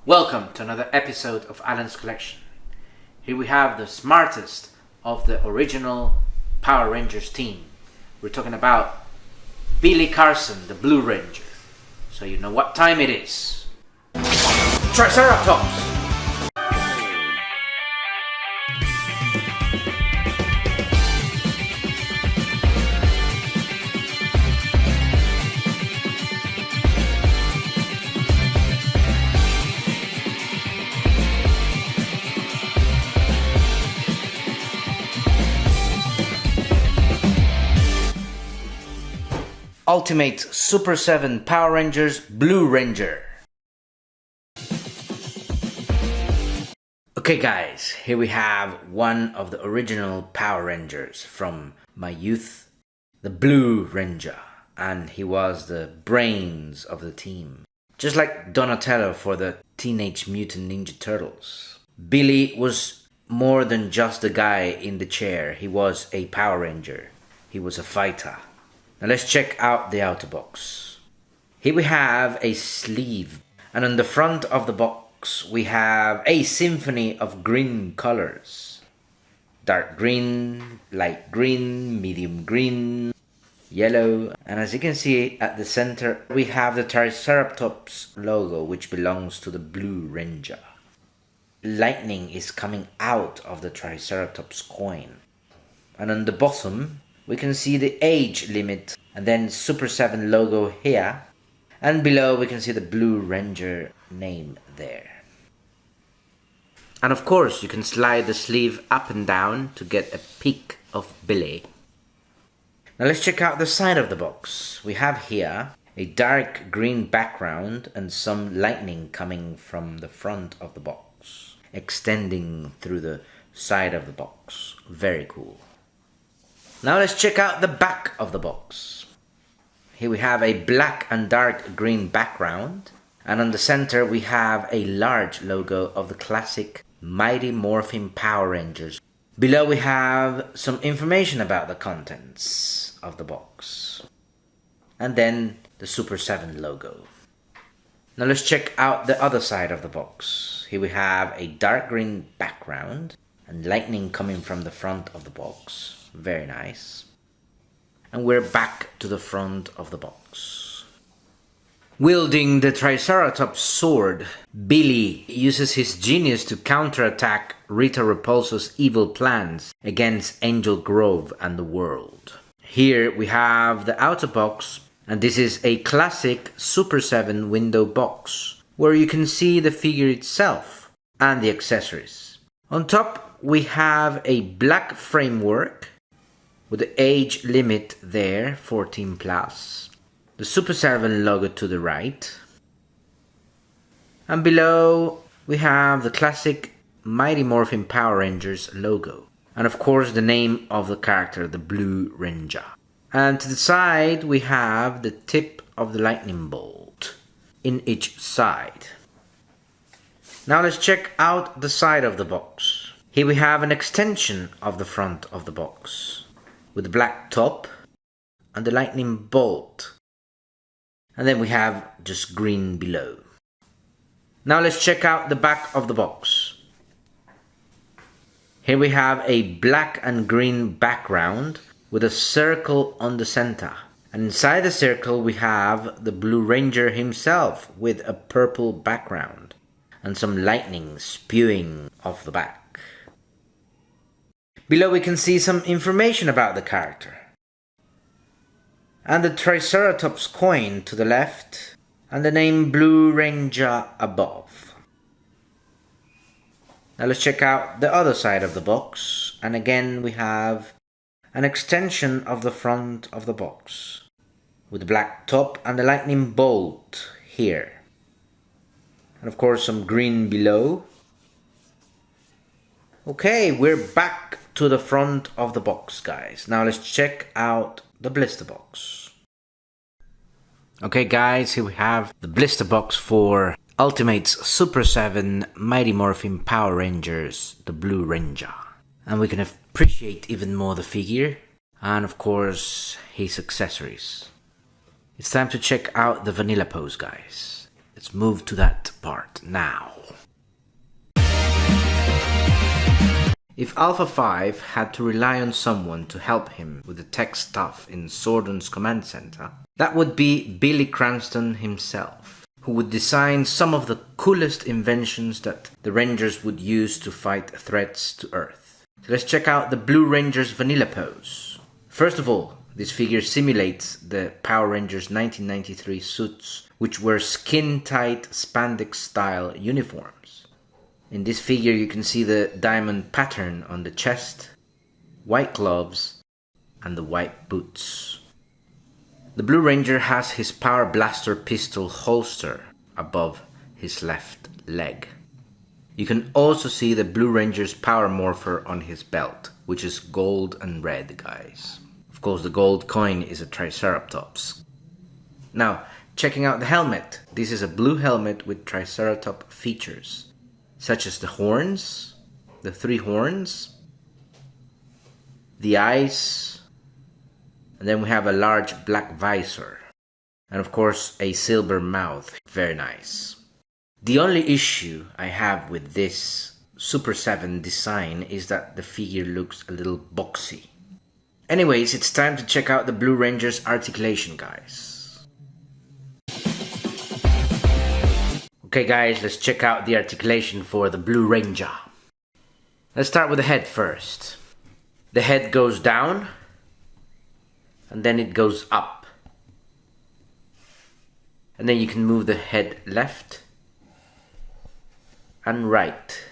Welcome to another episode of Alan's Collection. Here we have the smartest of the original Power Rangers team. We're talking about Billy Carson, the Blue Ranger. So you know what time it is. Triceratops! Ultimate Super 7 Power Rangers Blue Ranger. Okay guys, here we have one of the original Power Rangers from my youth, the Blue Ranger, and he was the brains of the team. Just like Donatello for the Teenage Mutant Ninja Turtles. Billy was more than just a guy in the chair, he was a Power Ranger, he was a fighter. Now let's check out the outer box. Here we have a sleeve, and on the front of the box we have a symphony of green colors. Dark green, light green, medium green, yellow, and as you can see at the center we have the Triceratops logo, which belongs to the Blue Ranger. Lightning is coming out of the Triceratops coin, and on the bottom we can see the age limit and then Super 7 logo here, and below we can see the Blue Ranger name there. And of course you can slide the sleeve up and down to get a peek of Billy. Now let's check out the side of the box. We have here a dark green background and some lightning coming from the front of the box, extending through the side of the box. Very cool. Now let's check out the back of the box. Here we have a black and dark green background, and on the center we have a large logo of the classic Mighty Morphin Power Rangers. Below we have some information about the contents of the box, and then the Super 7 logo. Now let's check out the other side of the box. Here we have a dark green background and lightning coming from the front of the box. Very nice. And we're back to the front of the box. Wielding the Triceratops sword, Billy uses his genius to counterattack Rita Repulso's evil plans against Angel Grove and the world. Here we have the outer box, and this is a classic Super 7 window box, where you can see the figure itself and the accessories. On top we have a black framework with the age limit there, 14 plus. The Super 7 logo to the right. And below we have the classic Mighty Morphin Power Rangers logo. And of course the name of the character, the Blue Ranger. And to the side we have the tip of the lightning bolt in each side. Now let's check out the side of the box. Here we have an extension of the front of the box, with the black top and the lightning bolt. And then we have just green below. Now let's check out the back of the box. Here we have a black and green background with a circle on the center. And inside the circle we have the Blue Ranger himself with a purple background and some lightning spewing off the back. Below we can see some information about the character. And the Triceratops coin to the left, and the name Blue Ranger above. Now let's check out the other side of the box, and again we have an extension of the front of the box, with the black top and the lightning bolt here. And of course some green below. Okay, we're back to the front of the box, guys. Now let's check out the blister box. Okay guys, here we have the blister box for Ultimate's Super 7 Mighty Morphin Power Rangers, the Blue Ranger. And we can appreciate even more the figure and of course his accessories. It's time to check out the vanilla pose, guys. It's Let's move to that part now. If Alpha 5 had to rely on someone to help him with the tech stuff in Sordon's command center, that would be Billy Cranston himself, who would design some of the coolest inventions that the Rangers would use to fight threats to Earth. So let's check out the Blue Ranger's vanilla pose. First of all, this figure simulates the Power Rangers 1993 suits, which were skin-tight spandex-style uniforms. In this figure you can see the diamond pattern on the chest, white gloves, and the white boots. The Blue Ranger has his Power Blaster pistol holster above his left leg. You can also see the Blue Ranger's Power Morpher on his belt, which is gold and red, guys. Of course, the gold coin is a Triceratops. Now, checking out the helmet. This is a blue helmet with Triceratops features, such as the horns, the 3 horns, the eyes, and then we have a large black visor, and of course a silver mouth. Very nice. The only issue I have with this Super 7 design is that the figure looks a little boxy. Anyways, it's time to check out the Blue Ranger's articulation, guys. Okay guys, let's check out the articulation for the Blue Ranger. Let's start with the head first. The head goes down, and then it goes up. And then you can move the head left and right.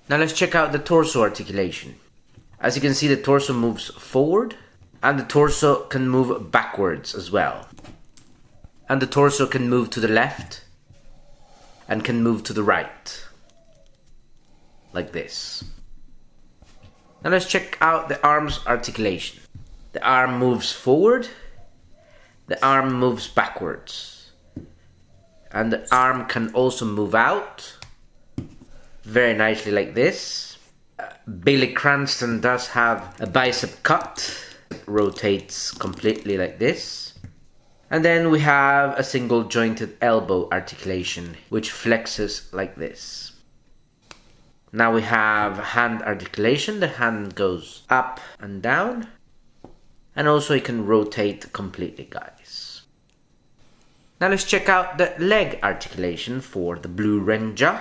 Now let's check out the torso articulation. As you can see, the torso moves forward, and the torso can move backwards as well. And the torso can move to the left and can move to the right, like this. Now let's check out the arm's articulation. The arm moves forward, the arm moves backwards, and the arm can also move out very nicely like this. Billy Cranston does have a bicep cut, it rotates completely like this. And then we have a single jointed elbow articulation, which flexes like this. Now we have hand articulation. The hand goes up and down. And also it can rotate completely, guys. Now let's check out the leg articulation for the Blue Ranger.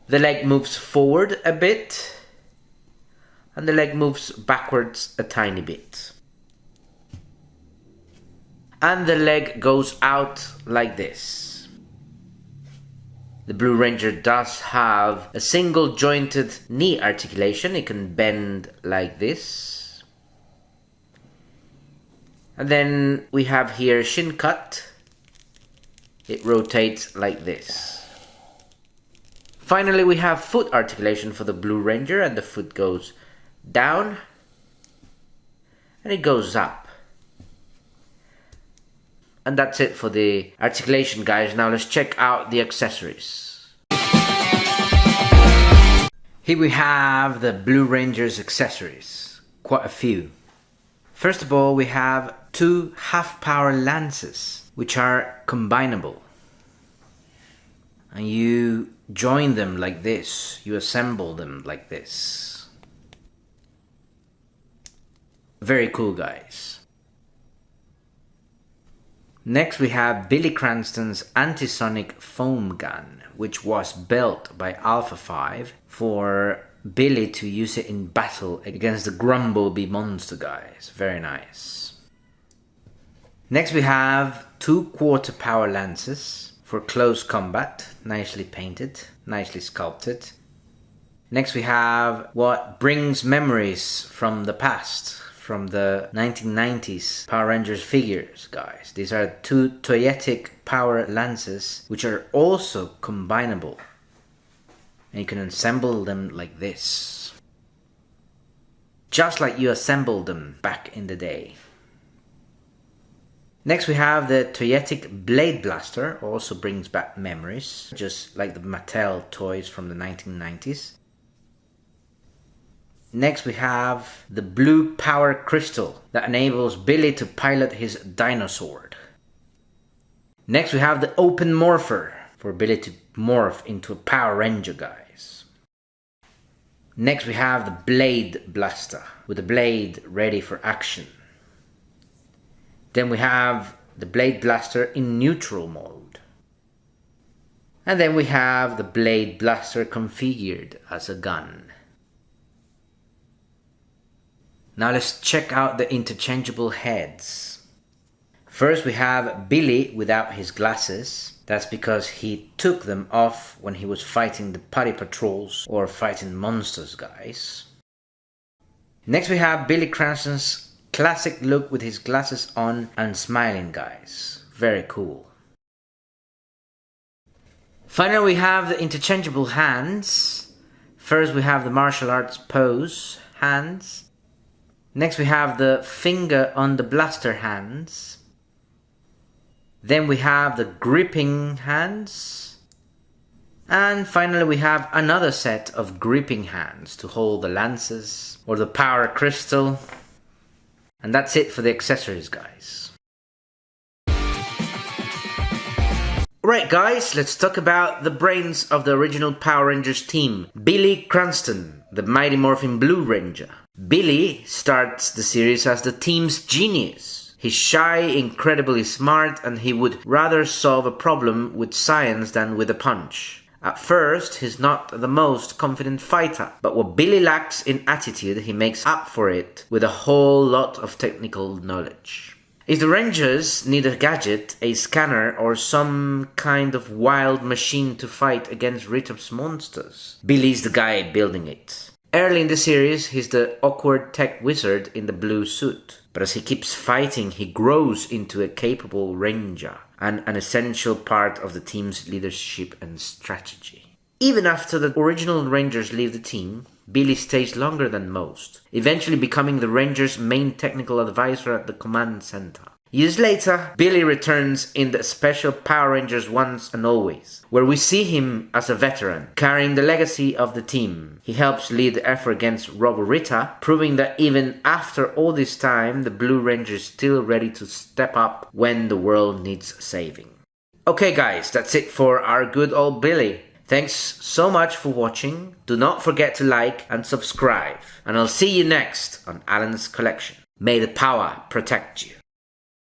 The leg moves forward a bit. And the leg moves backwards a tiny bit. And the leg goes out like this. The Blue Ranger does have a single jointed knee articulation. It can bend like this. And then we have here shin cut. It rotates like this. Finally, we have foot articulation for the Blue Ranger, and the foot goes down and it goes up. And that's it for the articulation, guys. Now let's check out the accessories. Here we have the Blue Ranger's accessories. Quite a few. First of all, we have 2 half-power lances, which are combinable. And you join them like this. You assemble them like this. Very cool, guys. Next we have Billy Cranston's antisonic foam gun, which was built by Alpha 5 for Billy to use it in battle against the Grumblebee monster, guys. Very nice. Next we have 2 quarter power lances for close combat, nicely painted, nicely sculpted. Next we have what brings memories from the past, from the 1990s Power Rangers figures, guys. These are 2 toyetic power lances, which are also combinable. And you can assemble them like this. Just like you assembled them back in the day. Next we have the toyetic Blade Blaster, also brings back memories, just like the Mattel toys from the 1990s. Next we have the blue power crystal that enables Billy to pilot his dinosaur. Next we have the Open Morpher for ability to morph into a Power Ranger, guys. Next we have the Blade Blaster with the blade ready for action. Then we have the Blade Blaster in neutral mode. And then we have the Blade Blaster configured as a gun. Now let's check out the interchangeable heads. First we have Billy without his glasses. That's because he took them off when he was fighting the party patrols or fighting monsters, guys. Next we have Billy Cranston's classic look with his glasses on and smiling, guys. Very cool. Finally we have the interchangeable hands. First we have the martial arts pose hands. Next we have the finger on the blaster hands. Then we have the gripping hands. And finally we have another set of gripping hands to hold the lances or the power crystal. And that's it for the accessories, guys. Right, guys, let's talk about the brains of the original Power Rangers team. Billy Cranston, the Mighty Morphin Blue Ranger. Billy starts the series as the team's genius. He's shy, incredibly smart, and he would rather solve a problem with science than with a punch. At first, he's not the most confident fighter, but what Billy lacks in attitude, he makes up for it with a whole lot of technical knowledge. If the Rangers need a gadget, a scanner, or some kind of wild machine to fight against Rhythm's monsters, Billy's the guy building it. Early in the series, he's the awkward tech wizard in the blue suit. But as he keeps fighting, he grows into a capable ranger and an essential part of the team's leadership and strategy. Even after the original Rangers leave the team, Billy stays longer than most, eventually becoming the Rangers' main technical advisor at the command center. Years later, Billy returns in the special Power Rangers Once and Always, where we see him as a veteran, carrying the legacy of the team. He helps lead the effort against Roborita, proving that even after all this time, the Blue Ranger is still ready to step up when the world needs saving. Okay guys, that's it for our good old Billy. Thanks so much for watching. Do not forget to like and subscribe. And I'll see you next on Alan's Collection. May the power protect you.